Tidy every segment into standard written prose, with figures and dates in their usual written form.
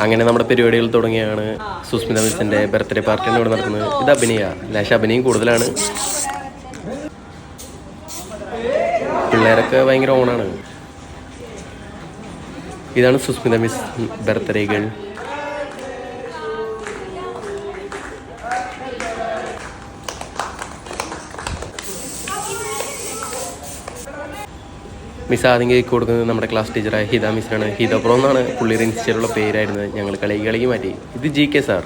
അങ്ങനെ നമ്മുടെ പരിപാടികൾ തുടങ്ങിയാണ്. സുസ്മിത മിസ്സിന്റെ ബർത്ത്ഡേ പാർട്ടിയാണ് ഇവിടെ നടക്കുന്നത്. ഇത് അഭിനയ ലാശ അഭിനയം കൂടുതലാണ്. പിള്ളേരൊക്കെ ഭയങ്കര ഓണാണ്. ഇതാണ് സുസ്മിത മിസ് ബർത്ത്ഡേകൾ. മിസ് ആദ്യം കേക്ക് കൊടുക്കുന്നത് നമ്മുടെ ക്ലാസ് ടീച്ചറായ ഹിത മിസ്സാണ്. ഹിത പ്രോ എന്നാണ് പുള്ളിയുടെ ഇൻസ്റ്റയിലുള്ള പേരായിരുന്നത്. ഞങ്ങൾ കളിക്ക് മാറ്റി. ഇത് GK സാർ.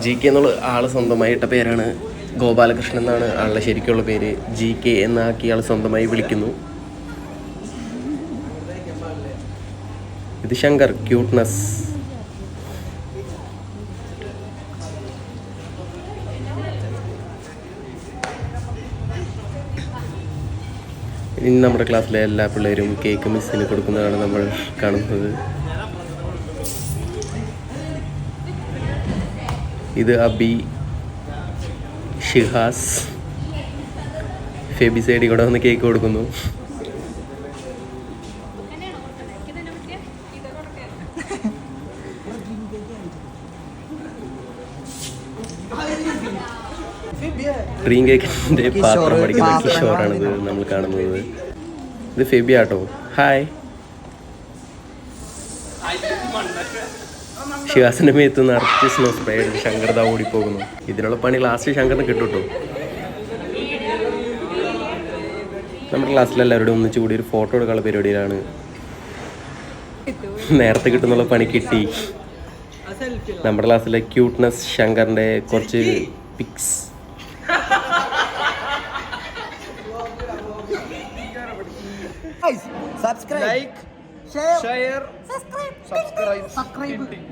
GK എന്നുള്ള ആൾ സ്വന്തമായി ഇട്ട പേരാണ്. ഗോപാലകൃഷ്ണൻ എന്നാണ് ആളുടെ ശരിക്കുള്ള പേര്. GK എന്നാക്കി ആൾ സ്വന്തമായി വിളിക്കുന്നു. ഇത് ശങ്കർ ക്യൂട്ട്നെസ്. ഇനി നമ്മുടെ ക്ലാസ്സിലെ എല്ലാ പിള്ളേരും കേക്ക് മിസ്സിന് കൊടുക്കുന്നതാണ് നമ്മൾ കാണുന്നത്. ഇത് അബി, ഷിഹാസ്, ഫെബി സൈഡിൽ കൂടെ വന്ന് കേക്ക് കൊടുക്കുന്നു. ഡ്രീം കേക്കിൻ്റെ പാത്രം പഠിക്കുന്ന കിഷോറാണിത് നമ്മൾ കാണുന്നത്. ഇത് ഫെബി ആട്ടോ. ഹായ്. ഷിഹാസിൻ്റെ മേത്ത് നിറച്ച് സ്നോ സ്പ്രേ എടുത്ത് ശങ്കർ ഓടിപ്പോകുന്നു. ഇതിനുള്ള പണി ലാസ്റ്റ് ശങ്കറിന് കിട്ടും കേട്ടോ. നമ്മുടെ ക്ലാസ്സിലെല്ലാവരോടും ഒന്നിച്ച് കൂടി ഒരു ഫോട്ടോ എടുക്കാനുള്ള പരിപാടിയിലാണ്. നേരത്തെ കിട്ടുന്നുള്ള പണി കിട്ടി. നമ്മുടെ ക്ലാസ്സിലെ ക്യൂട്ട്നെസ് ശങ്കറിൻ്റെ കുറച്ച് pics. Subscribe, like, share, subscribe.